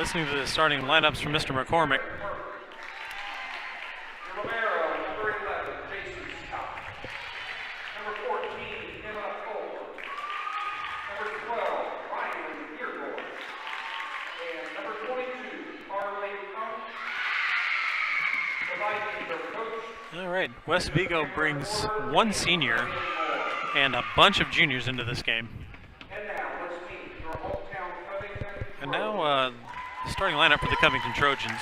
listening to the starting lineups from Mr. McCormick. All right, West Vigo brings one senior and a bunch of juniors into this game. And now the starting lineup for the Covington Trojans.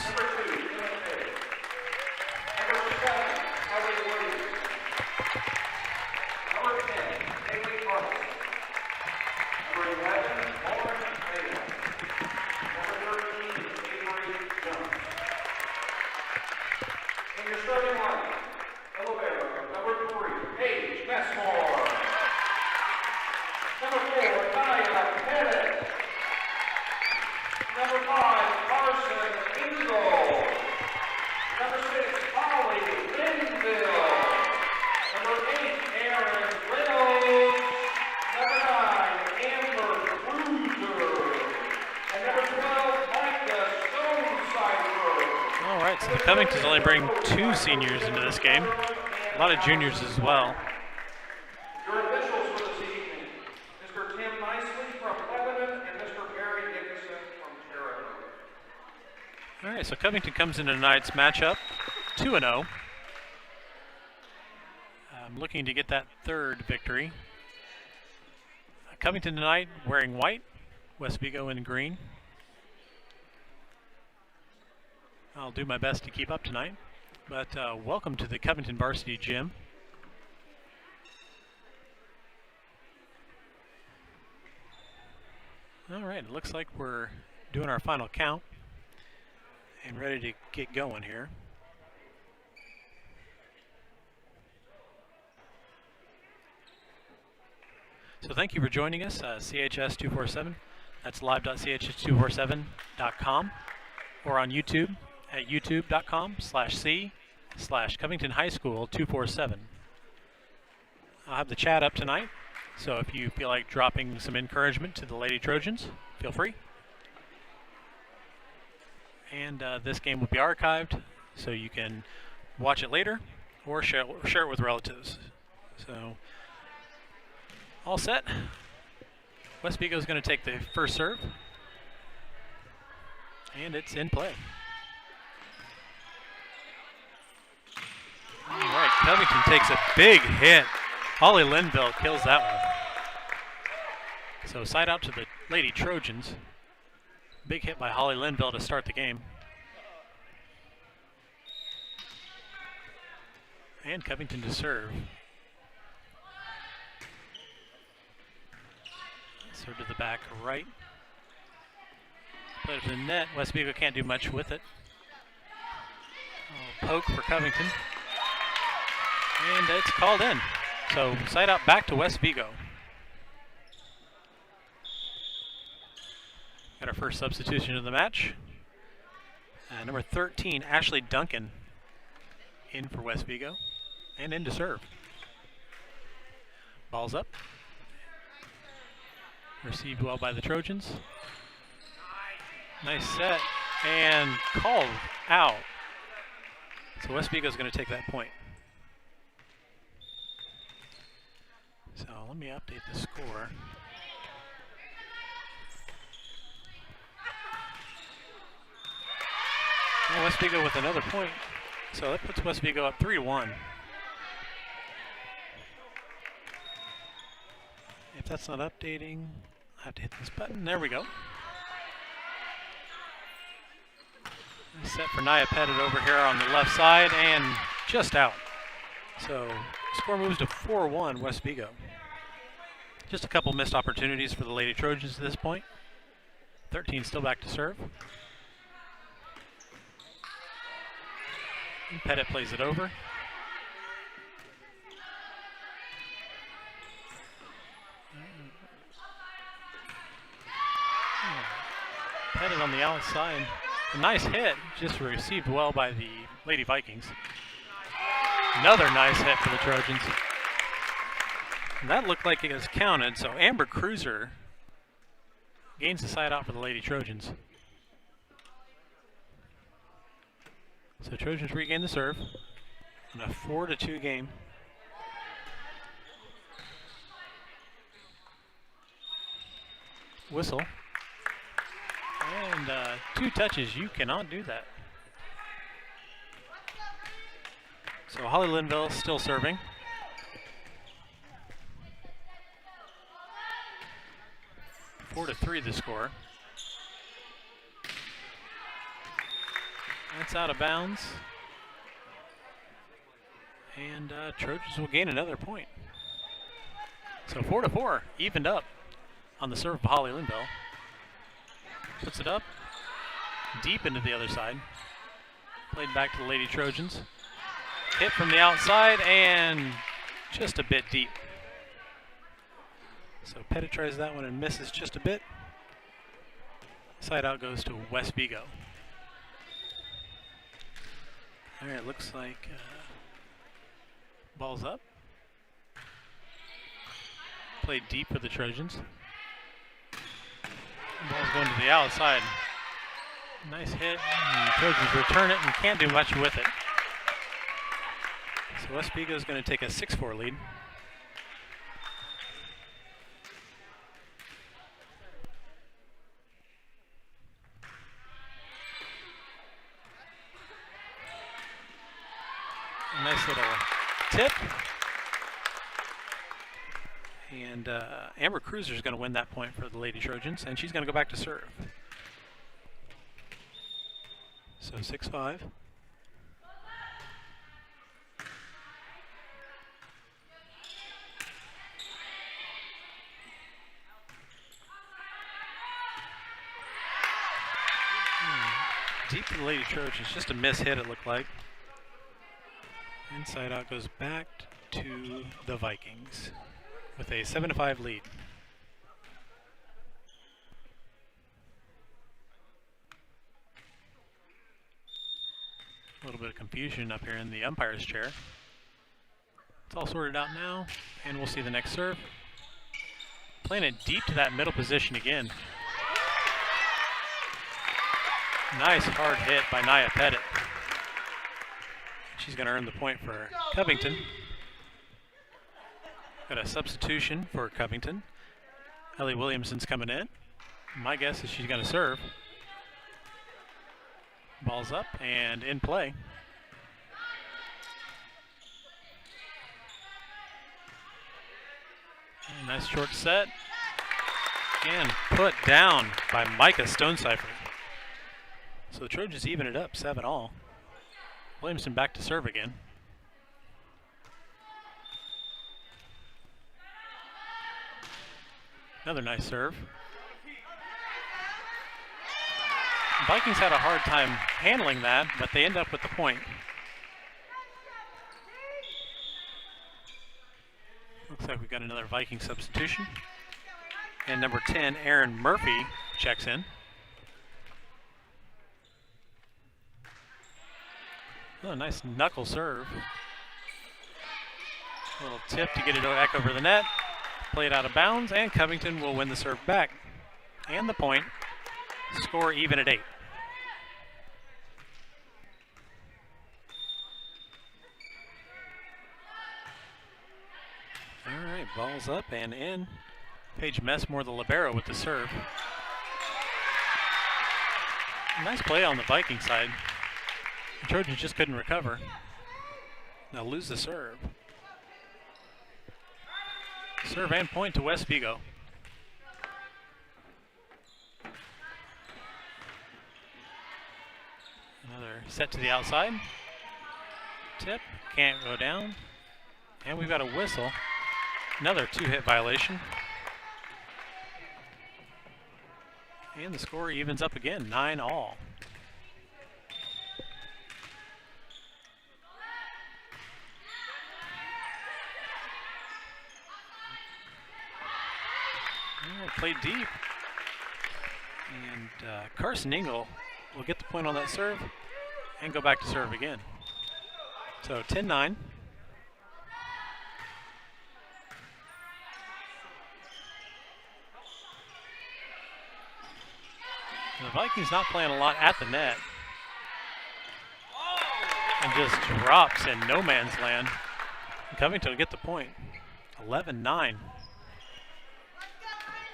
So the Covingtons only bring two seniors into this game. A lot of juniors as well. Your officials for this evening, Mr. Tim Nicely from Lebanon and Mr. Barry Dickinson from Terre. All right, so Covington comes into tonight's matchup 2-0. Looking to get that third victory. Covington tonight wearing white, West Vigo in green. I'll do my best to keep up tonight, but welcome to the Covington Varsity Gym. All right, it looks like we're doing our final count and ready to get going here. So thank you for joining us, CHS247. That's live.chs247.com or on YouTube at youtube.com/c/Covington High School 247. I'll have the chat up tonight, so if you feel like dropping some encouragement to the Lady Trojans, feel free. And this game will be archived, so you can watch it later or share it with relatives. So, all set. West Vigo is going to take the first serve, and it's in play. All right, Covington takes a big hit. Holly Linville kills that one. So side out to the Lady Trojans. Big hit by Holly Linville to start the game. And Covington to serve. Serve to the back right. Put it to the net. West Vigo can't do much with it. Poke for Covington. And it's called in. So side out back to West Vigo. Got our first substitution of the match. Number 13, Ashley Duncan, in for West Vigo. And in to serve. Ball's up. Received well by the Trojans. Nice set. And called out. So West Vigo is going to take that point. So let me update the score. Well, West Vigo with another point. So that puts West Vigo up 3-1. If that's not updating, I have to hit this button. There we go. Nice set for Nia Pettit over here on the left side and just out. So score moves to 4-1 West Vigo. Just a couple missed opportunities for the Lady Trojans at this point. 13 still back to serve. And Pettit plays it over. Pettit on the outside. A nice hit, just received well by the Lady Vikings. Another nice hit for the Trojans. And that looked like it was counted, so Amber Cruiser gains the side out for the Lady Trojans. So Trojans regain the serve in a 4-2 game. Whistle. And 2 touches, you cannot do that. So Holly Linville still serving. Four to 3 the score. That's out of bounds. And Trojans will gain another point. So 4-4, evened up on the serve of Holly Linville. Puts it up, deep into the other side. Played back to the Lady Trojans. Hit from the outside and just a bit deep. So Pettit tries that one and misses just a bit. Side out goes to West Vigo. All right, looks like ball's up. Played deep for the Trojans. Ball's going to the outside. Nice hit. And the Trojans return it and can't do much with it. So West Vigo is going to take a 6-4 lead. A nice little tip. And Amber Cruiser is going to win that point for the Lady Trojans, and she's going to go back to serve. So 6-5. Deep to the Lady Trojans, just a miss hit it looked like. Inside out goes back to the Vikings with a 7-5 lead. A little bit of confusion up here in the umpire's chair. It's all sorted out now, and we'll see the next serve. Playing it deep to that middle position again. Nice hard hit by Nia Pettit. She's going to earn the point for Covington. Got a substitution for Covington. Ellie Williamson's coming in. My guess is she's going to serve. Ball's up and in play. And nice short set. And put down by Micah Stonecipher. So the Trojans even it up, 7-all. Williamson back to serve again. Another nice serve. The Vikings had a hard time handling that, but they end up with the point. Looks like we've got another Viking substitution. And number 10, Aaron Murphy, checks in. Oh, nice knuckle serve. A little tip to get it back over the net. Played out of bounds, and Covington will win the serve back. And the point. Score even at 8. All right, ball's up and in. Paige Messmore, the libero, with the serve. Nice play on the Viking side. The Trojans just couldn't recover. Now lose the serve. Serve and point to West Vigo. Another set to the outside. Tip, can't go down. And we've got a whistle. Another 2-hit violation. And the score evens up again, 9-all. Played deep. And Carson Engel will get the point on that serve and go back to serve again. So 10-9. The Vikings not playing a lot at the net. and just drops in no man's land. Covington will get the point. 11-9.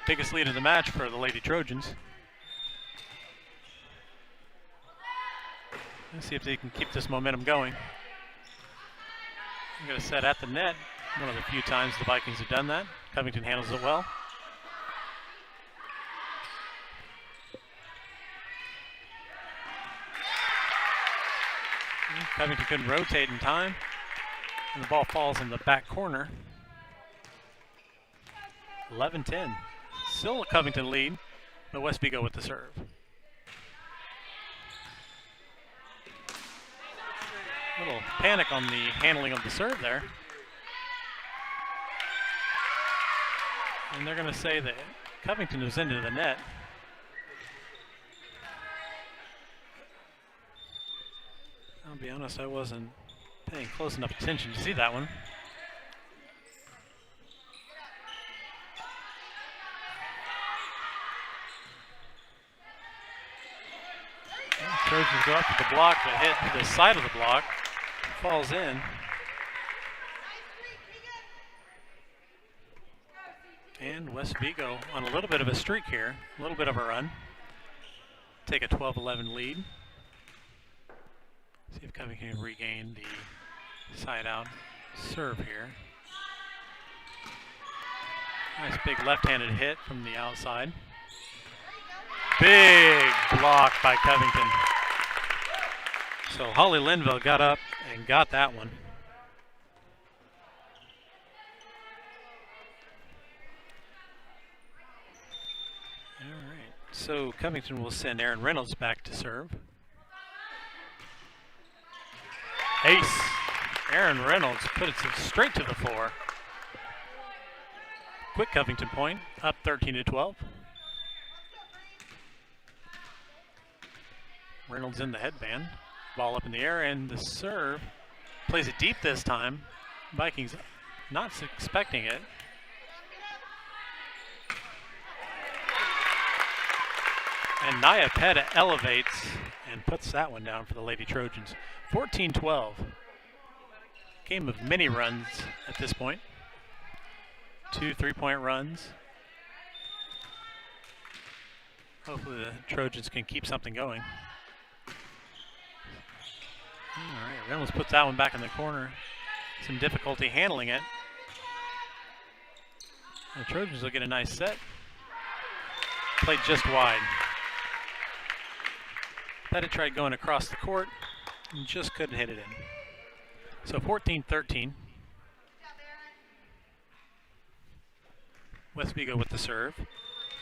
Biggest lead of the match for the Lady Trojans. Let's see if they can keep this momentum going. I'm going to set at the net. One of the few times the Vikings have done that. Covington handles it well. Covington couldn't rotate in time, and the ball falls in the back corner. 11-10. Still a Covington lead, but West Vigo with the serve. Little panic on the handling of the serve there. And they're going to say that Covington was into the net. I'll be honest, I wasn't paying close enough attention to see that one. Trojans go up to the block, but hit the side of the block. Falls in. And West Vigo on a little bit of a streak here, a little bit of a run. Take a 12-11 lead. See if Covington can regain the side out serve here. Nice big left-handed hit from the outside. Big block by Covington. So Holly Linville got up and got that one. All right, so Covington will send Aaron Reynolds back to serve. Ace. Aaron Reynolds put it straight to the floor. Quick Covington point, up 13-12. Reynolds in the headband. Ball up in the air, and the serve plays it deep this time. Vikings not expecting it. And Naya Petta elevates and puts that one down for the Lady Trojans. 14-12. Game of many runs at this point. 2 3-point runs. Hopefully the Trojans can keep something going. All right, Reynolds puts that one back in the corner. Some difficulty handling it. The Trojans will get a nice set. Played just wide. Pettit tried going across the court and just couldn't hit it in. So 14-13. West Vigo with the serve.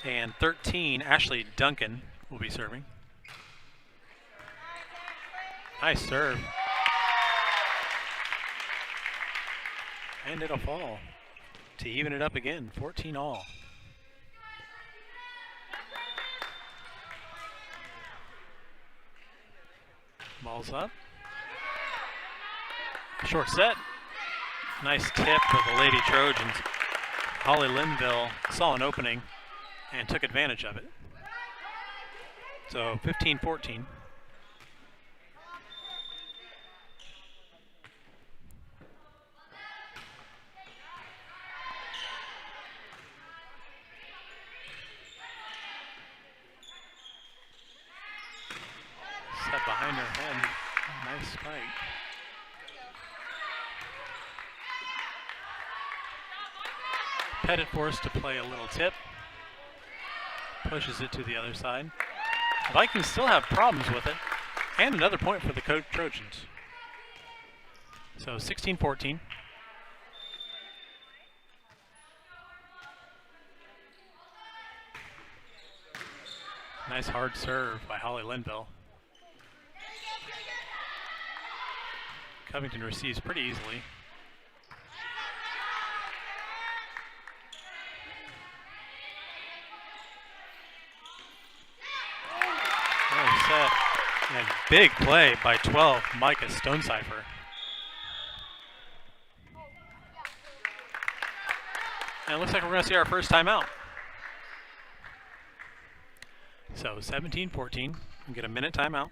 And 13, Ashley Duncan will be serving. Nice serve. And it'll fall to even it up again, 14 all. Ball's up. Short set. Nice tip for the Lady Trojans. Holly Linville saw an opening and took advantage of it. So 15-14. Set behind her head. Nice spike. Pettit forced to play a little tip. Pushes it to the other side. The Vikings still have problems with it. And another point for the Trojans. So 16-14. Nice hard serve by Holly Linville. Covington receives pretty easily. Set. And big play by 12, Micah Stonecipher. And it looks like we're going to see our first timeout. So 17-14, we get a minute timeout.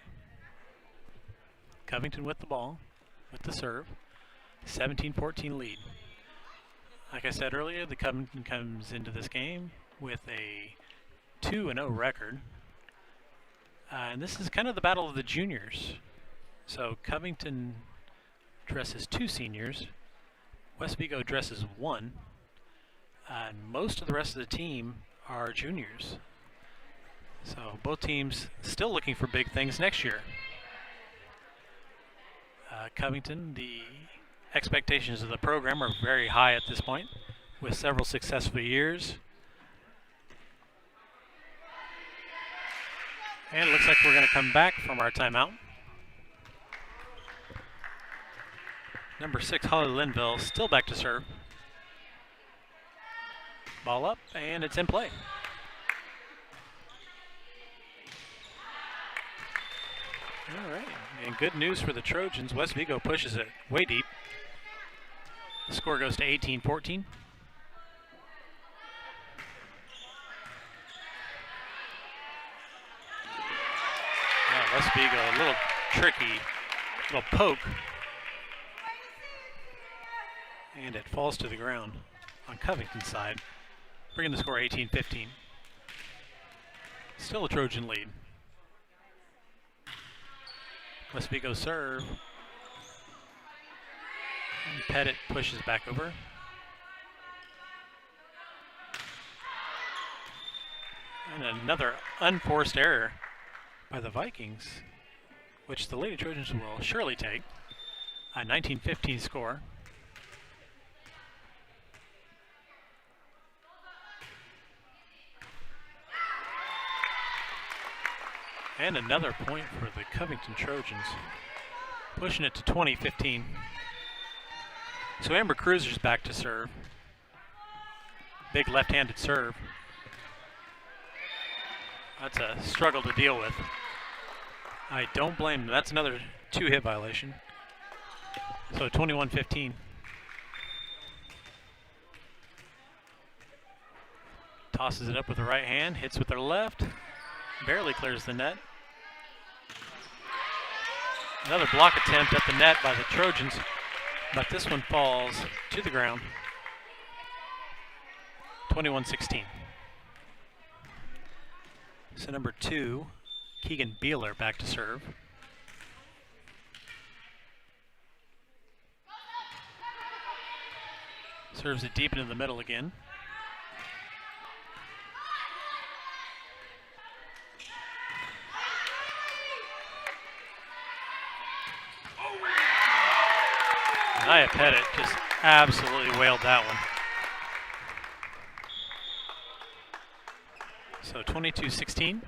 Covington with the ball, with the serve. 17-14 lead. Like I said earlier, the Covington comes into this game with a 2-0 record. And this is kind of the battle of the juniors. So Covington dresses 2 seniors. West Vigo dresses 1. And most of the rest of the team are juniors. So both teams still looking for big things next year. Covington, the expectations of the program are very high at this point, with several successful years. And it looks like we're going to come back from our timeout. Number 6, Holly Linville, still back to serve. Ball up, and it's in play. All right, and good news for the Trojans. West Vigo pushes it way deep. The score goes to 18-14. West Vigo, a little tricky, little poke. And it falls to the ground on Covington's side, bringing the score 18-15. Still a Trojan lead. West Vigo serve. And Pettit pushes back over. And another unforced error by the Vikings, which the Lady Trojans will surely take. A 19-15 score. And another point for the Covington Trojans, pushing it to 20-15. So Amber Cruiser's back to serve. Big left-handed serve. That's a struggle to deal with. I don't blame them. That's another 2-hit violation. So 21-15. Tosses it up with the right hand, hits with her left, barely clears the net. Another block attempt at the net by the Trojans, but this one falls to the ground. 21-16. So number 2, Keegan Beeler back to serve. Serves it deep into the middle again. Nia Pettit just absolutely wailed that one. So 22-16.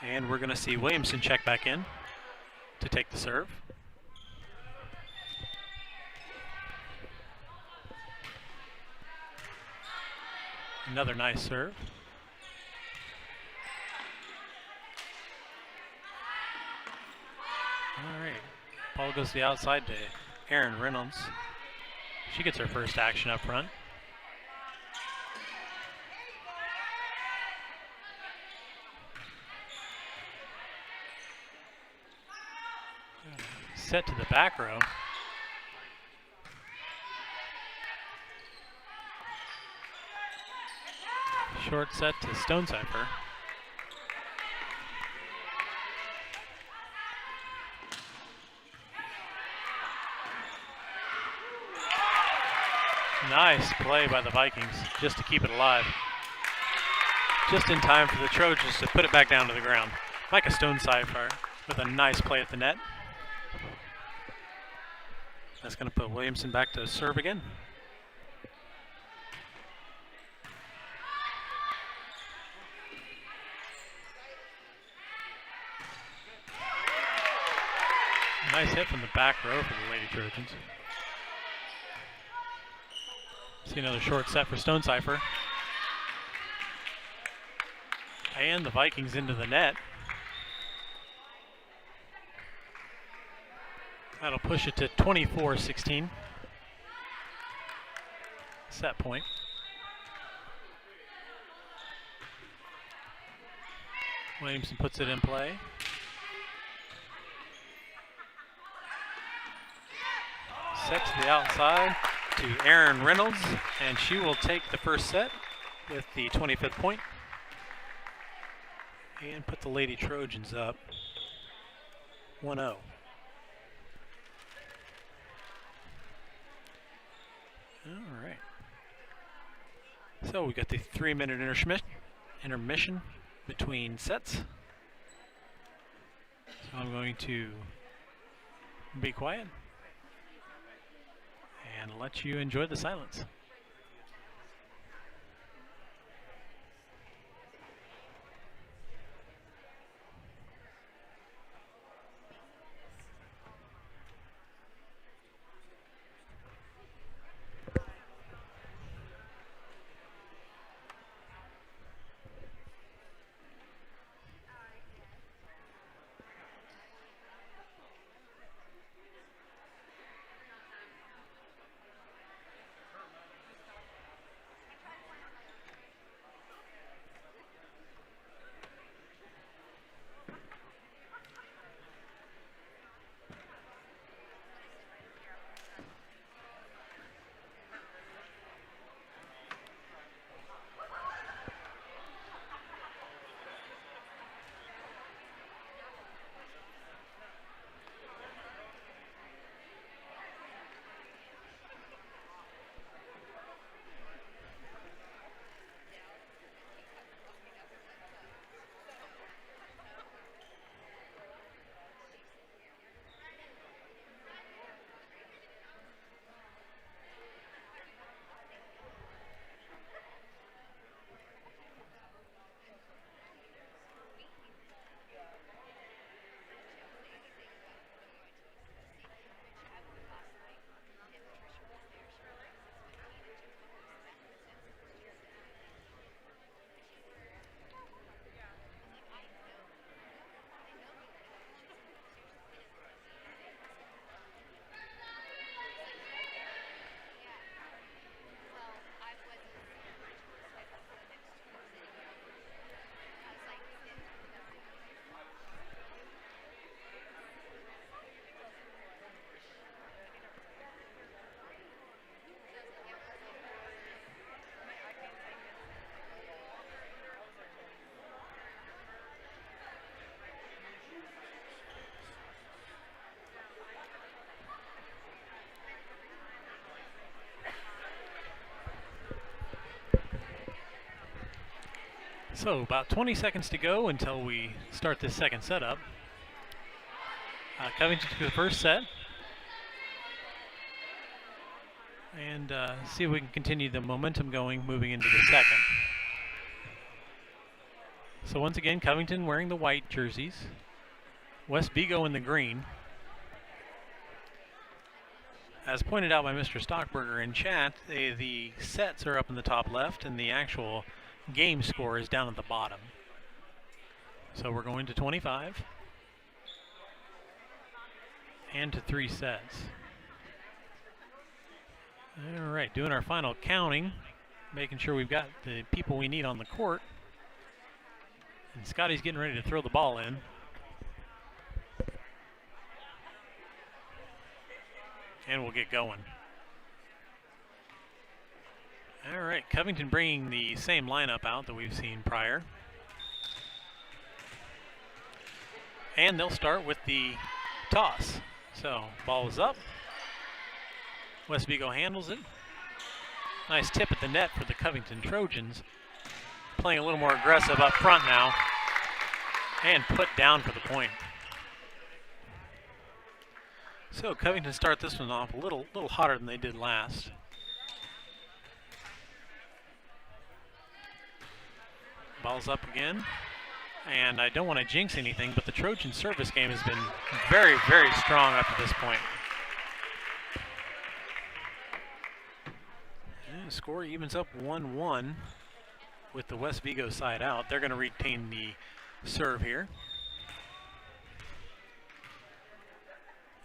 And we're going to see Williamson check back in to take the serve. Another nice serve. All right, ball goes to the outside to Erin Reynolds. She gets her first action up front. Set to the back row. Short set to Stonecipher. Nice play by the Vikings just to keep it alive. Just in time for the Trojans to put it back down to the ground. Micah Stonecipher with a nice play at the net. That's going to put Williamson back to serve again. Nice hit from the back row for the Lady Trojans. See another short set for Stonecipher. And the Vikings into the net. That'll push it to 24-16. Set point. Williamson puts it in play. Set to the outside to Erin Reynolds, and she will take the first set with the 25th point and put the Lady Trojans up 1-0. All right. So we got the 3-minute intermission between sets. So I'm going to be quiet and let you enjoy the silence. So about 20 seconds to go until we start this second setup. Covington to the first set. And see if we can continue the momentum going moving into the second. So once again, Covington wearing the white jerseys. West Vigo in the green. As pointed out by Mr. Stockberger in chat, the sets are up in the top left and the actual game score is down at the bottom. So we're going to 25 and to 3 sets. All right, doing our final counting, making sure we've got the people we need on the court. And Scotty's getting ready to throw the ball in. And we'll get going. All right, Covington bringing the same lineup out that we've seen prior. And they'll start with the toss. So, ball is up. West Vigo handles it. Nice tip at the net for the Covington Trojans. Playing a little more aggressive up front now. And put down for the point. So Covington start this one off a little hotter than they did last. Ball's up again. And I don't want to jinx anything, but the Trojan service game has been very, very strong up to this point. And the score evens up 1-1 with the West Vigo side out. They're going to retain the serve here.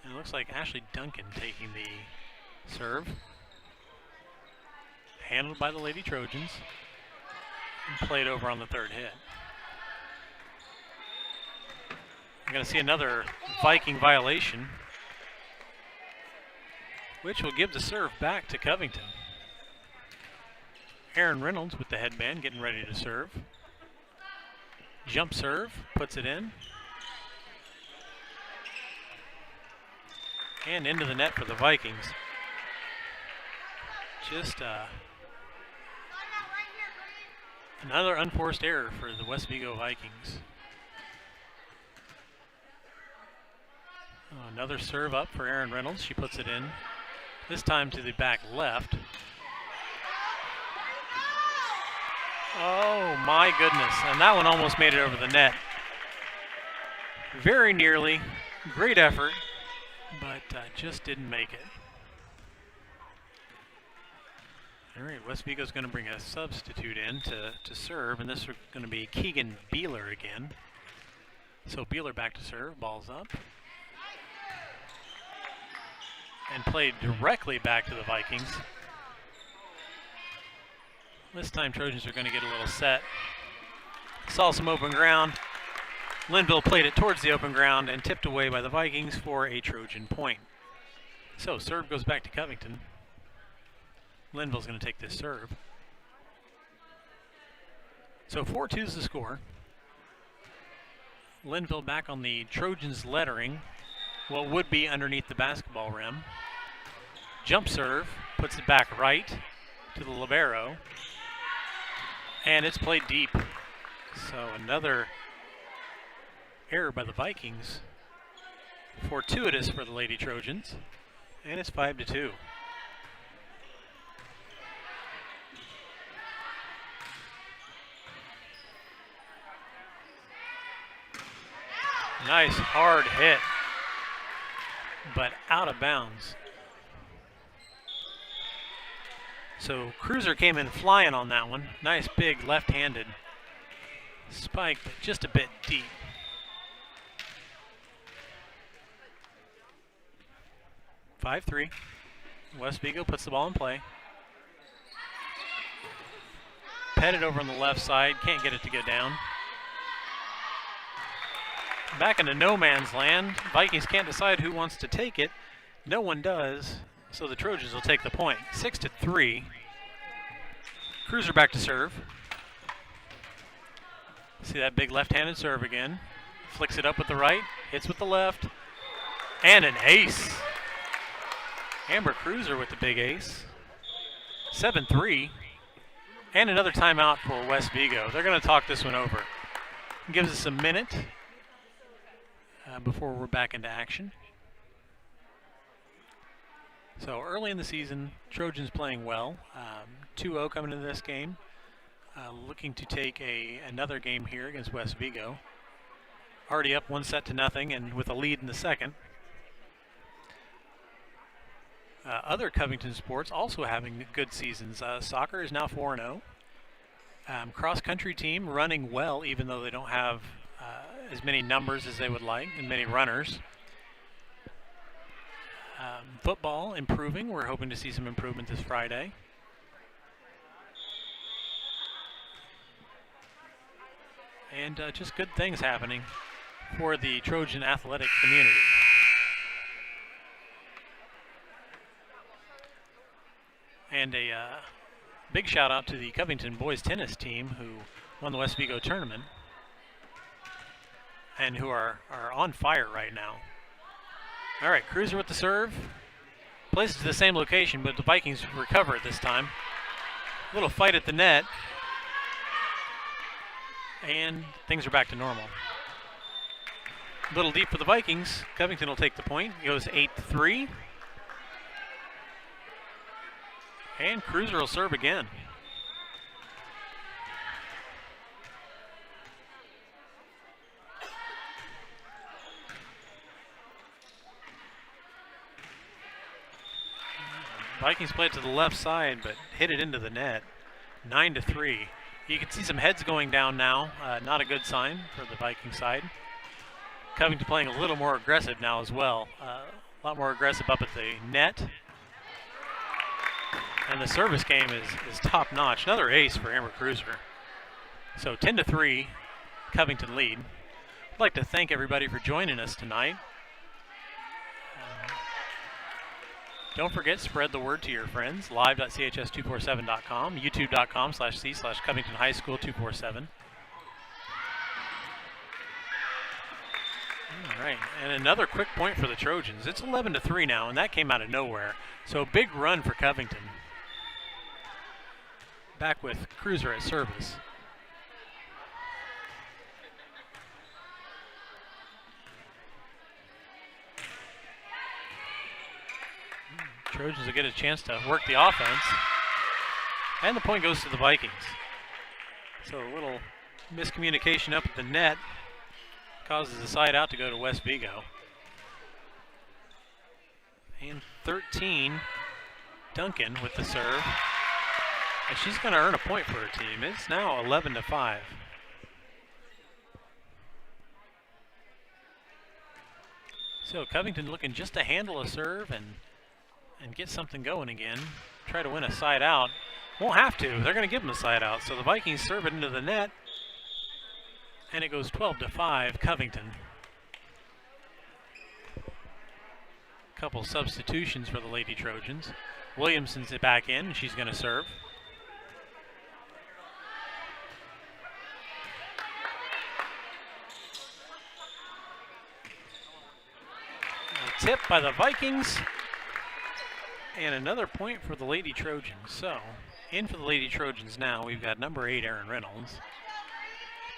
And it looks like Ashley Duncan taking the serve. Handled by the Lady Trojans. And played over on the third hit. We're going to see another Viking violation. which will give the serve back to Covington. Aaron Reynolds with the headband getting ready to serve. Jump serve, puts it in. And into the net for the Vikings. Just another unforced error for the West Vigo Vikings. Another serve up for Aaron Reynolds. She puts it in, this time to the back left. Oh my goodness, and that one almost made it over the net. Very nearly, great effort, but just didn't make it. All right, West Vigo's going to bring a substitute in to serve, and this is going to be Keegan Beeler again. So Beeler back to serve, ball's up. And played directly back to the Vikings. This time Trojans are going to get a little set. Saw some open ground. Linville played it towards the open ground and tipped away by the Vikings for a Trojan point. So serve goes back to Covington. Linville's going to take this serve. So 4-2 is the score. Linville back on the Trojans lettering. What would be underneath the basketball rim. Jump serve, puts it back right to the libero. And it's played deep. So another error by the Vikings. Fortuitous for the Lady Trojans. And it's 5-2. Nice hard hit, but out of bounds. So Cruiser came in flying on that one. Nice big left-handed spike, but just a bit deep. (5-3). West Vigo puts the ball in play. Petted over on the left side, can't get it to go down. Back into no man's land. Vikings can't decide who wants to take it. No one does, so the Trojans will take the point. 6-3. Cruiser back to serve. See that big left-handed serve again. Flicks it up with the right, hits with the left, and an ace. Amber Cruiser with the big ace. 7-3. And another timeout for West Vigo. They're going to talk this one over. Gives us a minute before we're back into action. So early in the season, Trojans playing well. 2-0 coming into this game. Looking to take another game here against West Vigo. Already up 1-0 and with a lead in the second. Other Covington sports also having good seasons. Soccer is now 4-0. Cross country team running well, even though they don't have as many numbers as they would like and many runners. Football improving. We're hoping to see some improvement this Friday. And just good things happening for the Trojan athletic community. And a big shout out to the Covington boys tennis team who won the West Vigo tournament and who are on fire right now. All right, Cruiser with the serve. Places to the same location, but the Vikings recover it this time. A little fight at the net. And things are back to normal. A little deep for the Vikings. Covington will take the point. It goes 8-3. And Cruiser will serve again. Vikings played to the left side, but hit it into the net. 9-3. You can see some heads going down now. Not a good sign for the Viking side. Covington playing a little more aggressive now as well. A lot more aggressive up at the net. And the service game is top notch. Another ace for Amber Cruiser. So 10-3, Covington lead. I'd like to thank everybody for joining us tonight. Don't forget, spread the word to your friends. Live.chs247.com, youtube.com/c/Covington High School 247. All right, and another quick point for the Trojans. It's 11-3 now, and that came out of nowhere. So a big run for Covington. Back with Cruiser at service. Trojans will get a chance to work the offense. And the point goes to the Vikings. So a little miscommunication up at the net causes the side out to go to West Vigo. And 13, Duncan with the serve. And she's going to earn a point for her team. It's now 11-5. So Covington looking just to handle a serve and get something going again. Try to win a side out. Won't have to. They're going to give them a side out. So the Vikings serve it into the net. And it goes 12-5, Covington. Couple substitutions for the Lady Trojans. Williamson's back in, and she's going to serve. A tip by the Vikings. And another point for the Lady Trojans. So, in for the Lady Trojans now, we've got number 8, Erin Reynolds.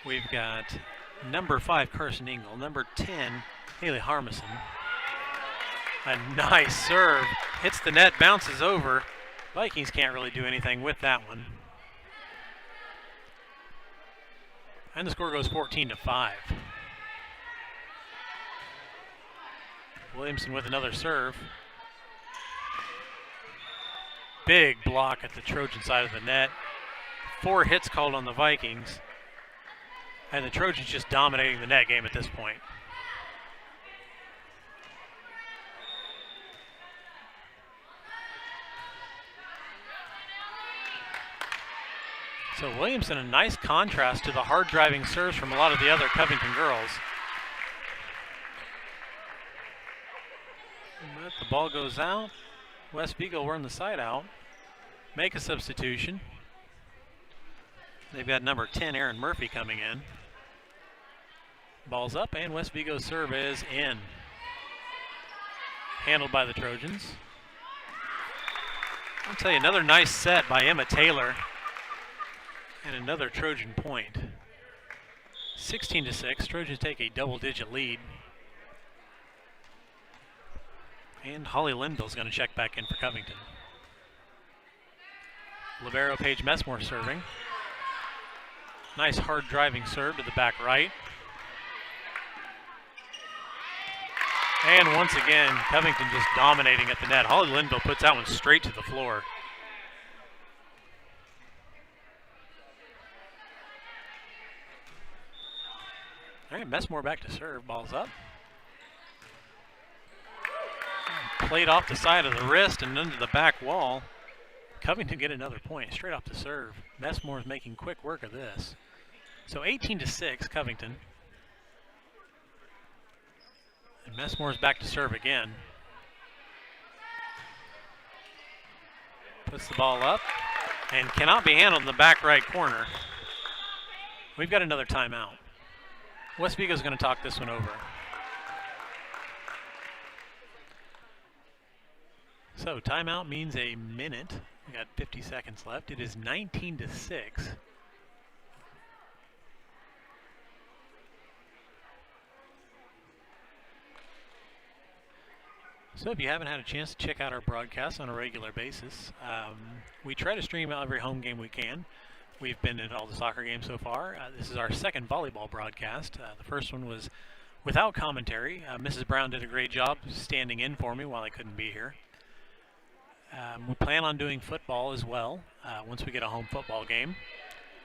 We've got number 5, Carson Engel. Number 10, Haley Harmison. A nice serve. Hits the net, bounces over. Vikings can't really do anything with that one. And the score goes 14-5. Williamson with another serve. Big block at the Trojan side of the net. 4 hits called on the Vikings. And the Trojans just dominating the net game at this point. So Williamson, a nice contrast to the hard driving serves from a lot of the other Covington girls. But the ball goes out. West Vigo will run the side out. Make a substitution. They've got number 10, Erin Murphy, coming in. Ball's up, and West Vigo's serve is in. Handled by the Trojans. I'll tell you, another nice set by Emma Taylor. And another Trojan point. 16-6, Trojans take a double-digit lead. And Holly Linville's going to check back in for Covington. Libero Paige Messmore serving. Nice hard driving serve to the back right. And once again, Covington just dominating at the net. Holly Linville puts that one straight to the floor. All right, Messmore back to serve. Ball's up. Played off the side of the wrist and under the back wall. Covington get another point straight off the serve. Messmore's making quick work of this. So 18-6, Covington. And Messmore's back to serve again. Puts the ball up and cannot be handled in the back right corner. We've got another timeout. West Vigo's going to talk this one over. So timeout means a minute. We got 50 seconds left. It is 19-6. So if you haven't had a chance to check out our broadcasts on a regular basis, we try to stream out every home game we can. We've been in all the soccer games so far. This is our second volleyball broadcast. The first one was without commentary. Mrs. Brown did a great job standing in for me while I couldn't be here. We plan on doing football as well once we get a home football game.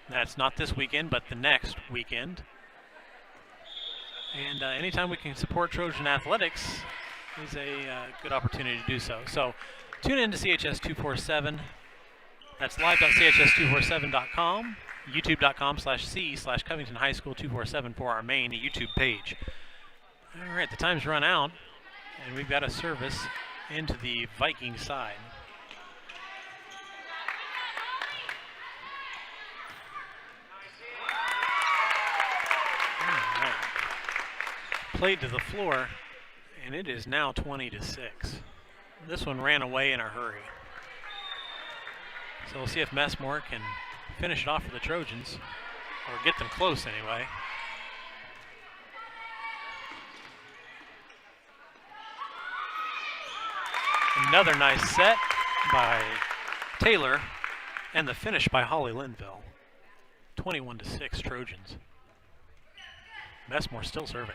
That's not this weekend, but the next weekend. And anytime we can support Trojan athletics is a good opportunity to do so. So tune in to CHS247. That's live.chs247.com, youtube.com/c/Covington High School 247 for our main YouTube page. All right, the time's run out, and we've got a service into the Viking side. Played to the floor, and it is now 20-6. This one ran away in a hurry. So we'll see if Messmore can finish it off for the Trojans, or get them close anyway. Another nice set by Taylor, and the finish by Holly Linville. 21-6 Trojans. Messmore still serving.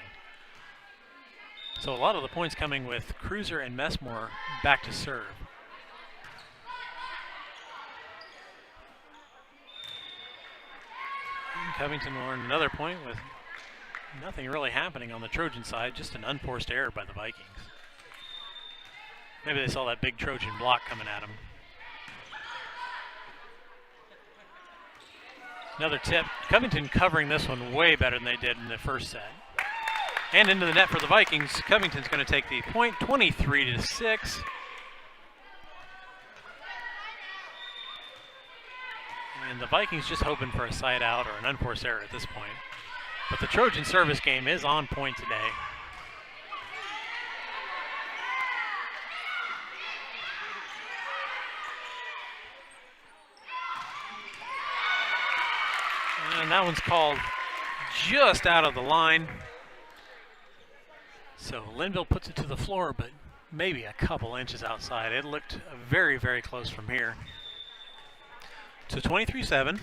So a lot of the points coming with Cruiser and Messmore back to serve. And Covington will earn another point with nothing really happening on the Trojan side, just an unforced error by the Vikings. Maybe they saw that big Trojan block coming at them. Another tip. Covington covering this one way better than they did in the first set. And into the net for the Vikings. Covington's going to take the point, 23-6. And the Vikings just hoping for a side out or an unforced error at this point. But the Trojan service game is on point today. And that one's called just out of the line. So Linville puts it to the floor, but maybe a couple inches outside. It looked very, very close from here. So 23-7.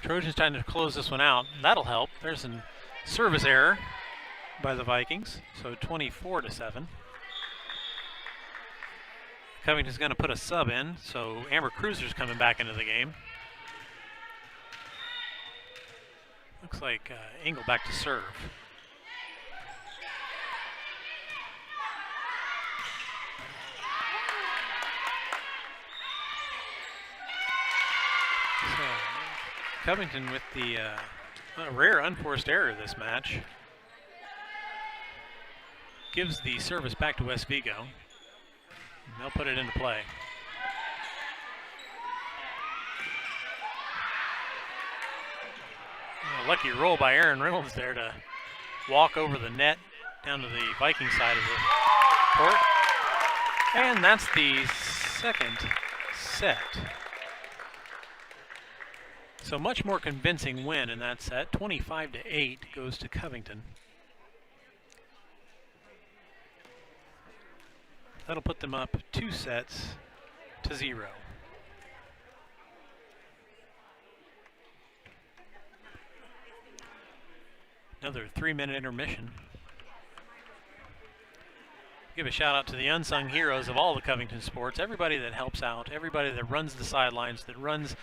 Trojans trying to close this one out. That'll help. There's a service error by the Vikings. So 24-7. Covington's going to put a sub in, so Amber Cruiser's coming back into the game. Looks like Engel back to serve. So Covington with the rare unforced error this match. Gives the service back to West Vigo. And they'll put it into play. A lucky roll by Aaron Reynolds there to walk over the net down to the Viking side of the court. And that's the second set. So much more convincing win in that set. 25-8 goes to Covington. That'll put them up 2-0. Another 3-minute intermission. Give a shout out to the unsung heroes of all the Covington sports. Everybody that helps out, everybody that runs the sidelines, that runs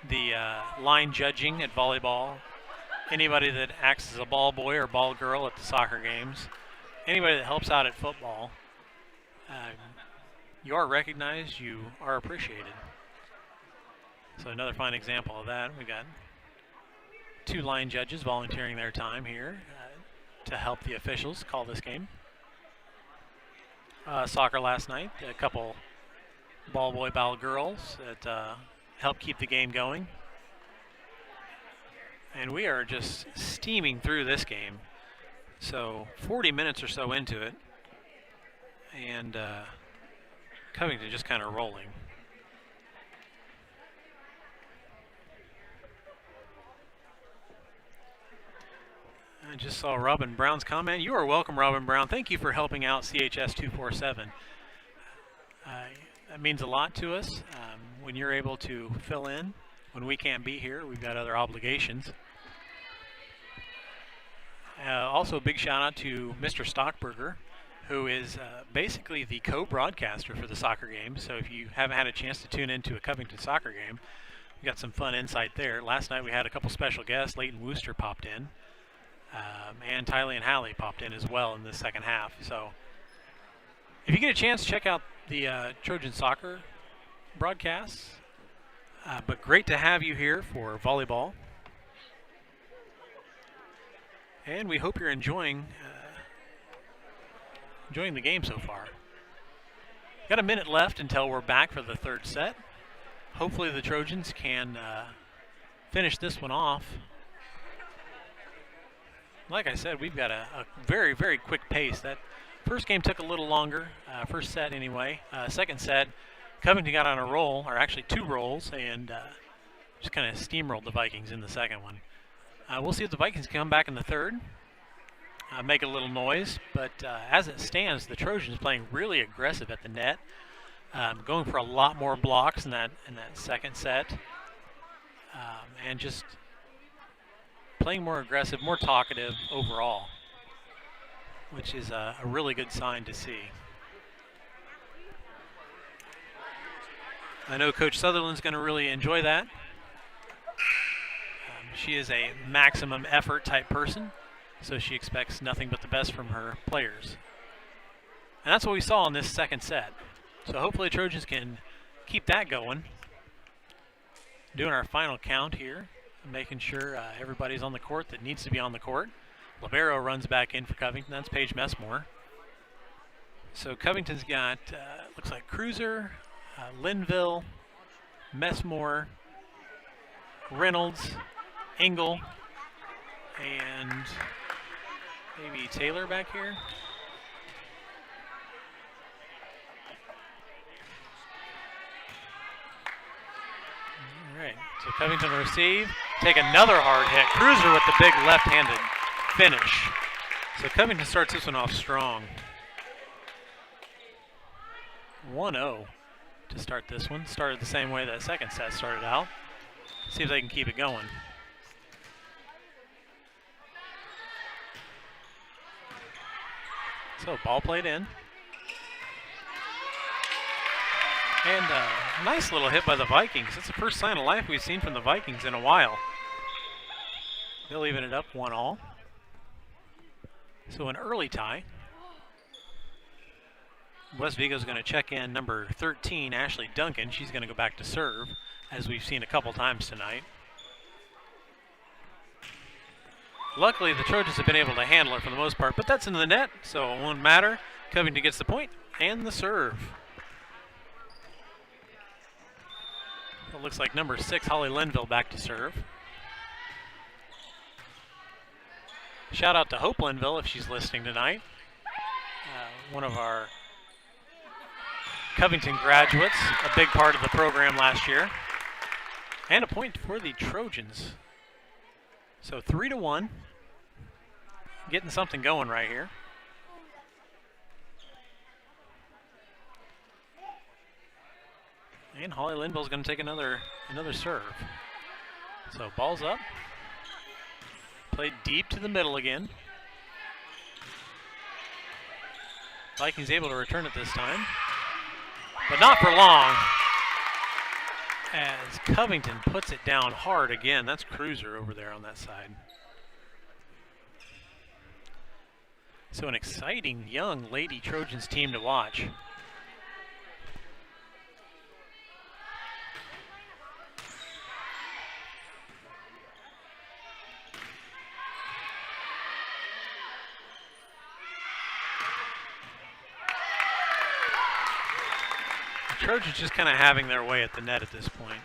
the line judging at volleyball, anybody that acts as a ball boy or ball girl at the soccer games, anybody that helps out at football. You are recognized, you are appreciated. So another fine example of that. We got 2 line judges volunteering their time here to help the officials call this game. Soccer last night, a couple ball boy, ball girls that helped keep the game going. And we are just steaming through this game. So 40 minutes or so into it. And Covington just kind of rolling. I just saw Robin Brown's comment. You are welcome, Robin Brown. Thank you for helping out CHS247. That means a lot to us when you're able to fill in. When we can't be here, we've got other obligations. Also, a big shout out to Mr. Stockberger, who is basically the co-broadcaster for the soccer game. So if you haven't had a chance to tune into a Covington soccer game, we got some fun insight there. Last night we had a couple special guests. Leighton Wooster popped in. And Tylee and Hallie popped in as well in the second half. So if you get a chance, check out the Trojan soccer broadcasts. But great to have you here for volleyball. And we hope you're enjoying enjoying the game so far. Got a minute left until we're back for the third set. Hopefully the Trojans can finish this one off. Like I said, we've got a very, very quick pace. That first game took a little longer, first set anyway. Second set, Covington got on a roll, or actually 2 rolls, and just kind of steamrolled the Vikings in the second one. We'll see if the Vikings come back in the third, make a little noise, but as it stands, the Trojans playing really aggressive at the net, going for a lot more blocks in that second set, and just playing more aggressive, more talkative overall, which is a really good sign to see. I know Coach Sutherland's going to really enjoy that. She is a maximum effort type person, so she expects nothing but the best from her players. And that's what we saw in this second set. So hopefully the Trojans can keep that going. Doing our final count here, making sure everybody's on the court that needs to be on the court. Libero runs back in for Covington. That's Paige Messmore. So Covington's got, looks like Cruiser, Linville, Messmore, Reynolds, Engel, and maybe Taylor back here. All right, so Covington will receive, take another hard hit. Cruiser with the big left-handed finish. So Covington starts this one off strong. 1-0 to start this one. Started the same way that second set started out. See if they can keep it going. So ball played in. And a nice little hit by the Vikings. It's the first sign of life we've seen from the Vikings in a while. They'll even it up 1-1. So an early tie. West Vigo's going to check in number 13, Ashley Duncan. She's going to go back to serve, as we've seen a couple times tonight. Luckily, the Trojans have been able to handle it for the most part, but that's into the net, so it won't matter. Covington gets the point and the serve. It looks like number 6, Holly Linville, back to serve. Shout out to Hope Linville if she's listening tonight. One of our Covington graduates, a big part of the program last year. And a point for the Trojans. So 3-1. Getting something going right here. And Holly Linville's going to take another serve. So ball's up. Played deep to the middle again. Vikings able to return it this time. But not for long. As Covington puts it down hard again. That's Cruiser over there on that side. So an exciting young Lady Trojans team to watch. The Trojans just kind of having their way at the net at this point.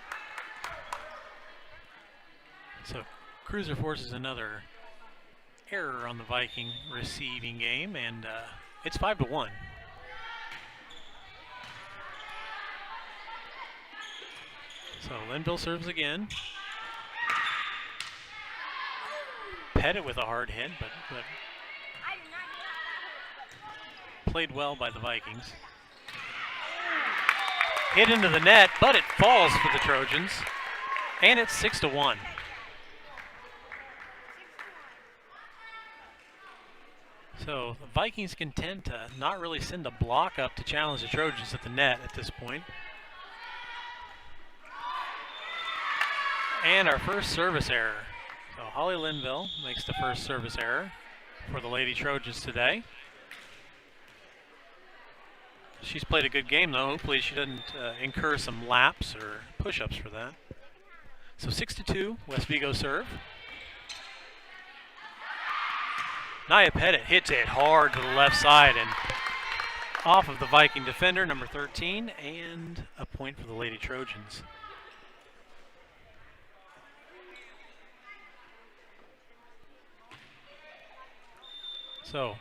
So Cruiser forces another error on the Viking receiving game, and it's 5-1. So Linville serves again. Pettit with a hard hit, but played well by the Vikings. Hit into the net, but it falls for the Trojans, and it's 6-1. So the Vikings content to not really send a block up to challenge the Trojans at the net at this point. And our first service error. So Holly Linville makes the first service error for the Lady Trojans today. She's played a good game though. Hopefully she doesn't incur some laps or push-ups for that. So 6-2, West Vigo serve. Nia Pettit hits it hard to the left side, and off of the Viking defender, number 13, and a point for the Lady Trojans. So,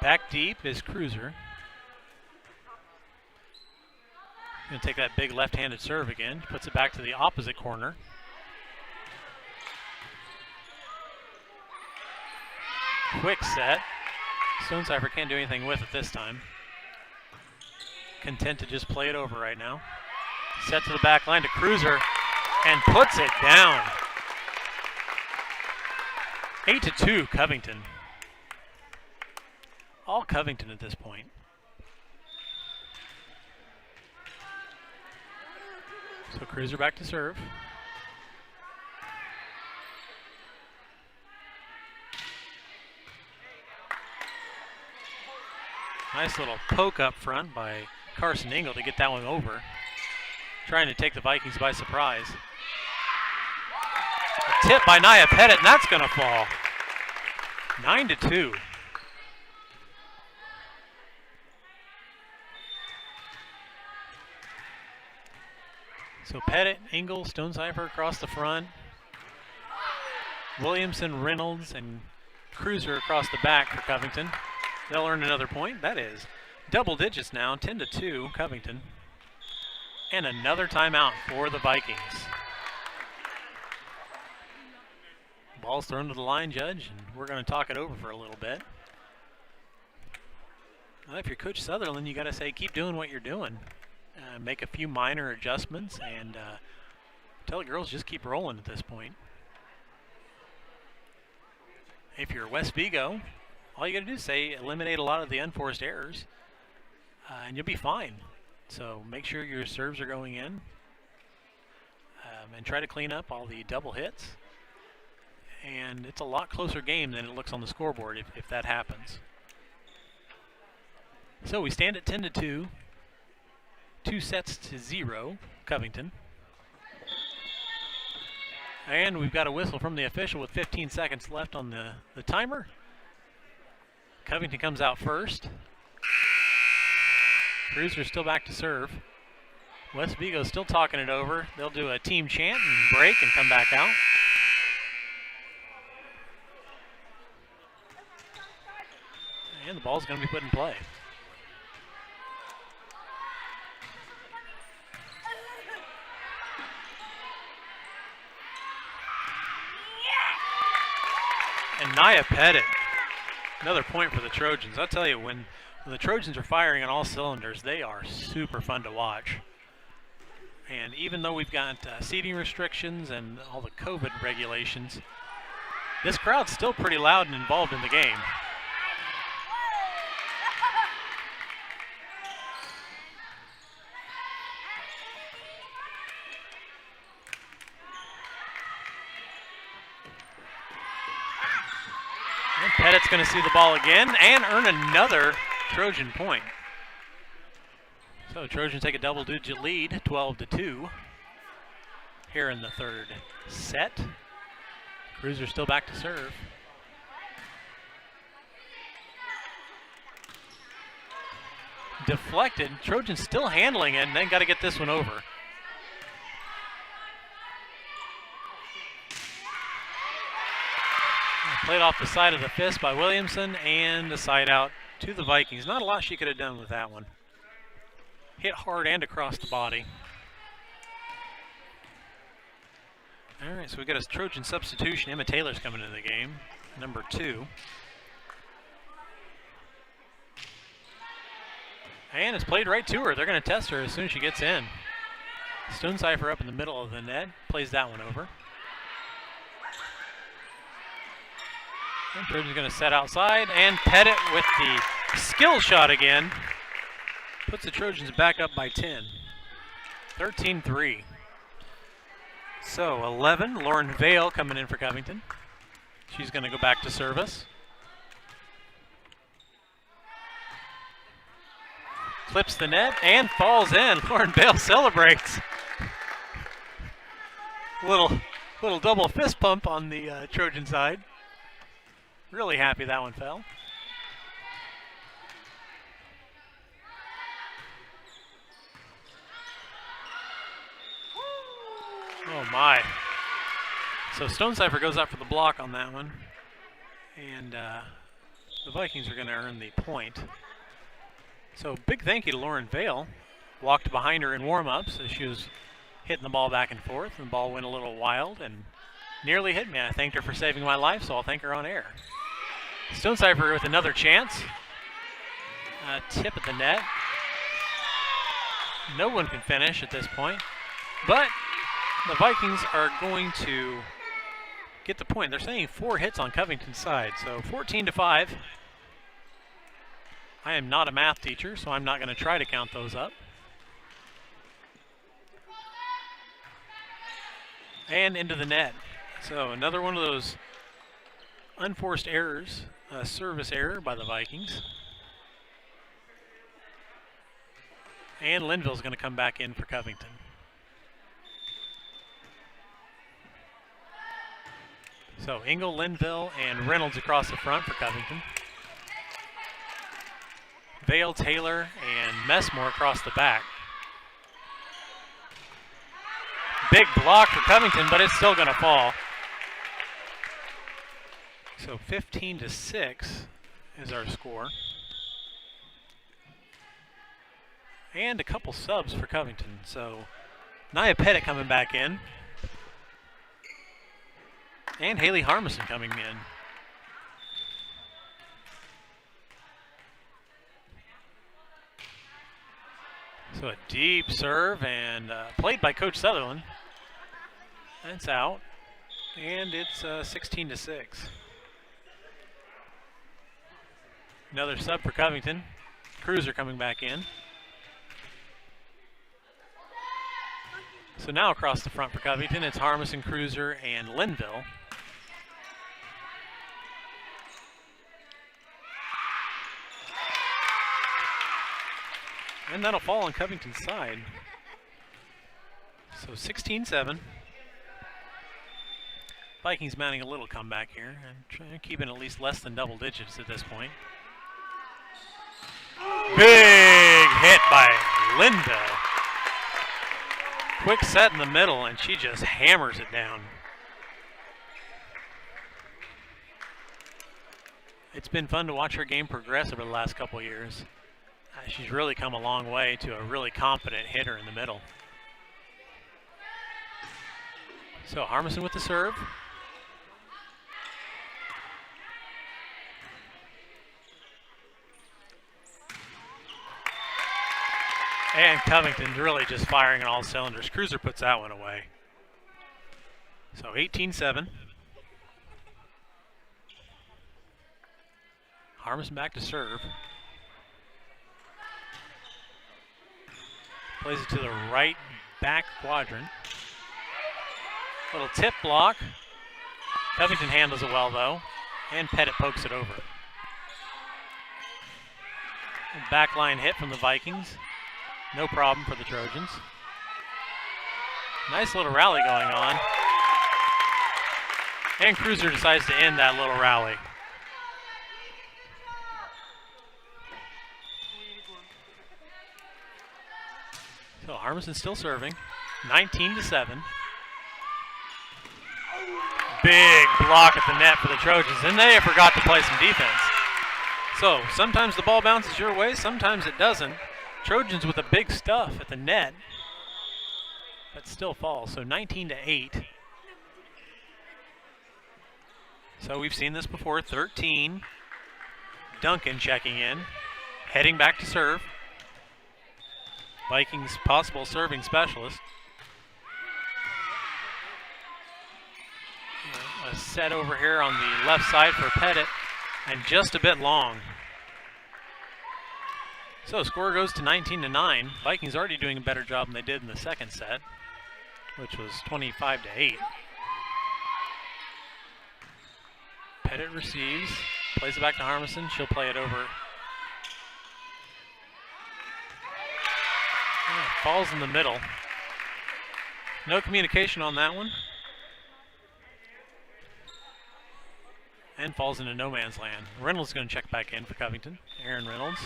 back deep is Cruiser. Going to take that big left-handed serve again. Puts it back to the opposite corner. Quick set. Stonecipher can't do anything with it this time. Content to just play it over right now. Set to the back line to Cruiser and puts it down. 8-2 Covington. All Covington at this point. So Cruiser back to serve. Nice little poke up front by Carson Engel to get that one over. Trying to take the Vikings by surprise. A tip by Nia Pettit, and that's going to fall. 9-2. So Pettit, Engel, Stonecipher across the front. Williamson, Reynolds, and Cruiser across the back for Covington. They'll earn another point. That is double digits now, 10-2 Covington. And another timeout for the Vikings. Ball's thrown to the line judge, and we're going to talk it over for a little bit. Well, if you're Coach Sutherland, you got to say, keep doing what you're doing. Make a few minor adjustments, and tell the girls just keep rolling at this point. If you're West Vigo, all you got to do is say eliminate a lot of the unforced errors, and you'll be fine. So make sure your serves are going in, and try to clean up all the double hits. And it's a lot closer game than it looks on the scoreboard if that happens. So we stand at 10-2, 2-0 Covington. And we've got a whistle from the official with 15 seconds left on the timer. Covington comes out first. Cruiser's still back to serve. West Vigo's still talking it over. They'll do a team chant and break and come back out. And the ball's going to be put in play. And Nia Pettit, another point for the Trojans. I'll tell you, when the Trojans are firing on all cylinders, they are super fun to watch. And even though we've got seating restrictions and all the COVID regulations, this crowd's still pretty loud and involved in the game. And Pettit's going to see the ball again and earn another Trojan point. So Trojans take a double-digit lead, 12-2, here in the third set. Cruiser still back to serve. Deflected. Trojans still handling it, and then got to get this one over. Played off the side of the fist by Williamson, and a side out to the Vikings. Not a lot she could have done with that one. Hit hard and across the body. All right, so we got a Trojan substitution. Emma Taylor's coming into the game, number 2. And it's played right to her. They're going to test her as soon as she gets in. Stonecipher up in the middle of the net, plays that one over. And Trojan's going to set outside, and Pettit with the skill shot again. Puts the Trojans back up by 10. 13-3. So 11, Lauren Vale coming in for Covington. She's going to go back to service. Clips the net and falls in. Lauren Vale celebrates. Little double fist pump on the Trojan side. Really happy that one fell. my. So Stonecipher goes up for the block on that one. And the Vikings are going to earn the point. So big thank you to Lauren Vale. Walked behind her in warm-ups as she was hitting the ball back and forth. And the ball went a little wild and nearly hit me. I thanked her for saving my life, so I'll thank her on air. Stonecipher with another chance. Tip at the net. No one can finish at this point. But the Vikings are going to get the point. They're saying 4 hits on Covington's side, so 14-5. I am not a math teacher, so I'm not going to try to count those up. And into the net. So another one of those unforced errors, a service error by the Vikings. And Linville's going to come back in for Covington. So Engel, Linville, and Reynolds across the front for Covington. Vale, Taylor, and Messmore across the back. Big block for Covington, but it's still going to fall. So 15-6 is our score. And a couple subs for Covington. So Nia Pettit coming back in. And Haley Harmison coming in. So a deep serve and played by Coach Sutherland. That's out. And it's 16-6. Another sub for Covington. Cruiser coming back in. So now across the front for Covington, it's Harmison, Cruiser, and Linville. And that'll fall on Covington's side. So 16-7. Vikings mounting a little comeback here and trying to keep it at least less than double digits at this point. Big hit by Linville. Quick set in the middle, and she just hammers it down. It's been fun to watch her game progress over the last couple years. She's really come a long way to a really competent hitter in the middle. So Harmison with the serve. And Covington's really just firing on all cylinders. Cruiser puts that one away. So 18-7. Harmison back to serve. Plays it to the right back quadrant. Little tip block. Covington handles it well though. And Pettit pokes it over. A backline hit from the Vikings. No problem for the Trojans. Nice little rally going on. And Cruiser decides to end that little rally. So Harmison still serving. 19-7. Big block at the net for the Trojans. And they forgot to play some defense. So sometimes the ball bounces your way, sometimes it doesn't. Trojans with a big stuff at the net, but still falls. So 19-8. So we've seen this before. 13. Duncan checking in, heading back to serve. Vikings possible serving specialist. A set over here on the left side for Pettit, and just a bit long. So score goes to 19-9. Vikings already doing a better job than they did in the second set, which was 25-8. Pettit receives, plays it back to Harmison. She'll play it over. Falls in the middle. No communication on that one. And falls into no man's land. Reynolds is going to check back in for Covington. Aaron Reynolds.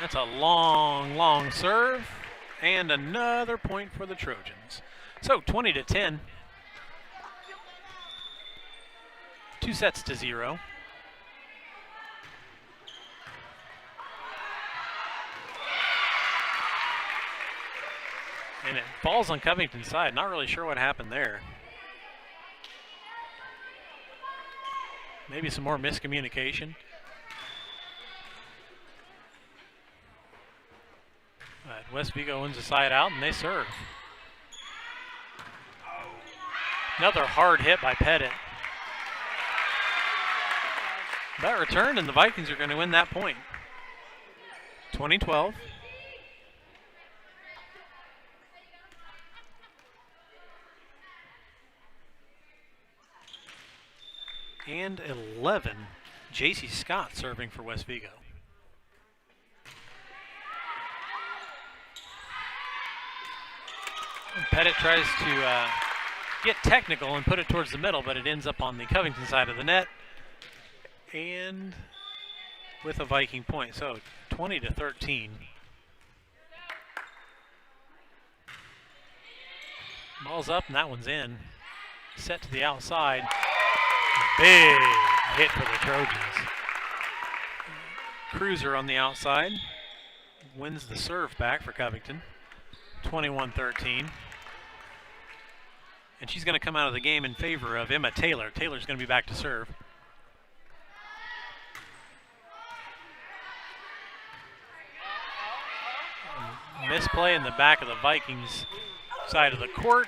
That's a long, long serve. and another point for the Trojans. So 20-10. 2 sets to 0. And it falls on Covington's side. Not really sure what happened there. Maybe some more miscommunication. But West Vigo wins the side out, and they serve. Another hard hit by Pettit. That returned, and the Vikings are going to win that point. 20-12. And 11, J.C. Scott serving for West Vigo. And Pettit tries to get technical and put it towards the middle, but it ends up on the Covington side of the net. And with a Viking point, so 20-13. Ball's up, and that one's in. Set to the outside. Big hit for the Trojans. Cruiser on the outside wins the serve back for Covington. 21-13. And she's going to come out of the game in favor of Emma Taylor. Taylor's going to be back to serve. Misplay in the back of the Vikings side of the court.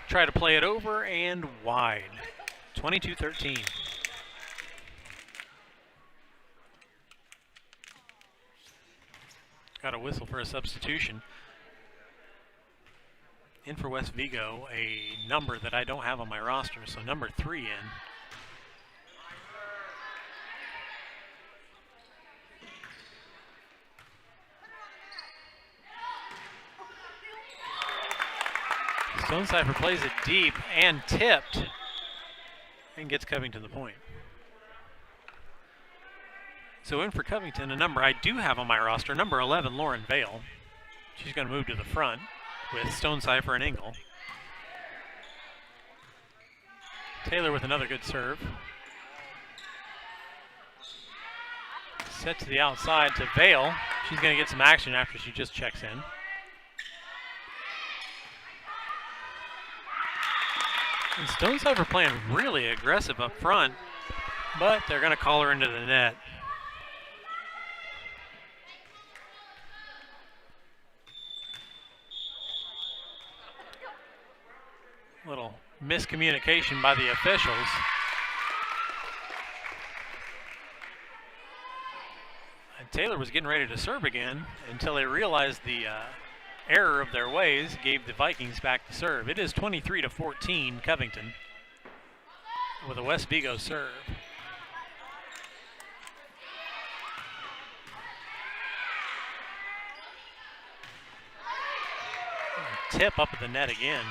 Try to play it over and wide. 22-13. Got a whistle for a substitution. In for West Vigo, a number that I don't have on my roster, so number 3 in. Stonecipher plays it deep and tipped and gets Covington the point. So in for Covington, a number I do have on my roster, number 11, Lauren Vale. She's going to move to the front with Stonecipher and Engel. Taylor with another good serve. Set to the outside to Vale. She's going to get some action after she just checks in. And Stonecipher playing really aggressive up front, but they're going to call her into the net. Little miscommunication by the officials. And Taylor was getting ready to serve again until they realized the error of their ways, gave the Vikings back to serve. It is 23-14 Covington with a West Vigo serve. Tip up at the net again.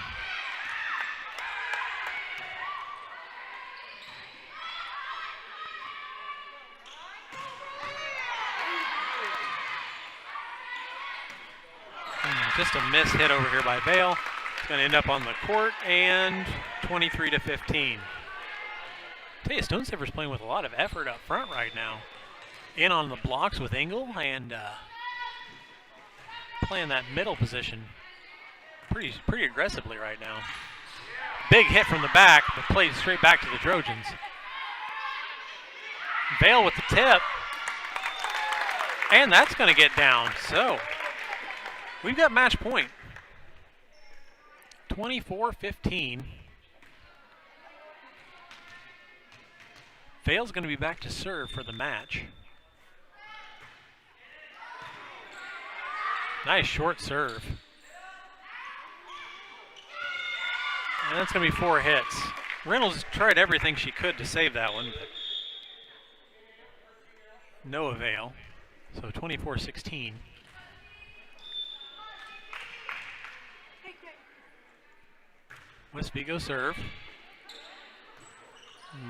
Just a miss hit over here by Vale. It's going to end up on the court, and 23-15. Tell you, Stonecipher's playing with a lot of effort up front right now. In on the blocks with Engel and playing that middle position pretty aggressively right now. Big hit from the back, but played straight back to the Trojans. Vale with the tip, and that's going to get down. So we've got match point. 24-15. Vale's going to be back to serve for the match. Nice short serve. And that's going to be 4 hits. Reynolds tried everything she could to save that one, but no avail. So 24-16. West Vigo serve.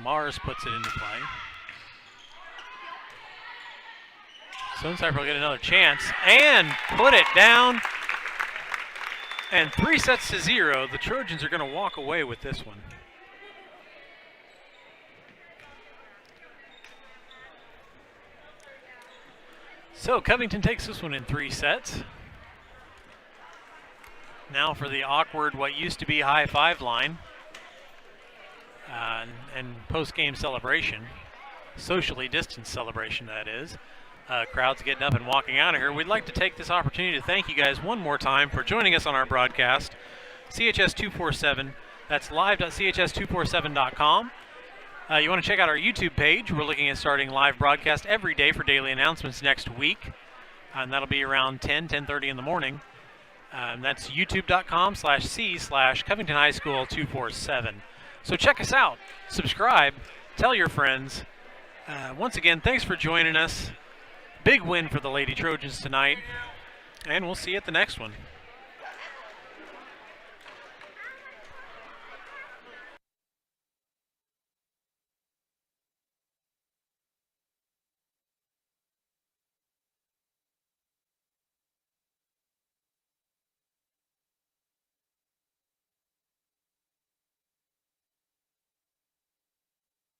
Mars puts it into play. Stonecipher will get another chance and put it down. And 3-0, the Trojans are going to walk away with this one. So Covington takes this one in 3 sets. Now for the awkward, what used to be high five line and post-game celebration, socially distanced celebration that is. Crowds getting up and walking out of here. We'd like to take this opportunity to thank you guys one more time for joining us on our broadcast. CHS247, that's live.chs247.com. You want to check out our YouTube page. We're looking at starting live broadcast every day for daily announcements next week. And that'll be around 10:30 in the morning. That's youtube.com/c/Covington High School 247. So check us out, subscribe, tell your friends. Once again, thanks for joining us. Big win for the Lady Trojans tonight, and we'll see you at the next one.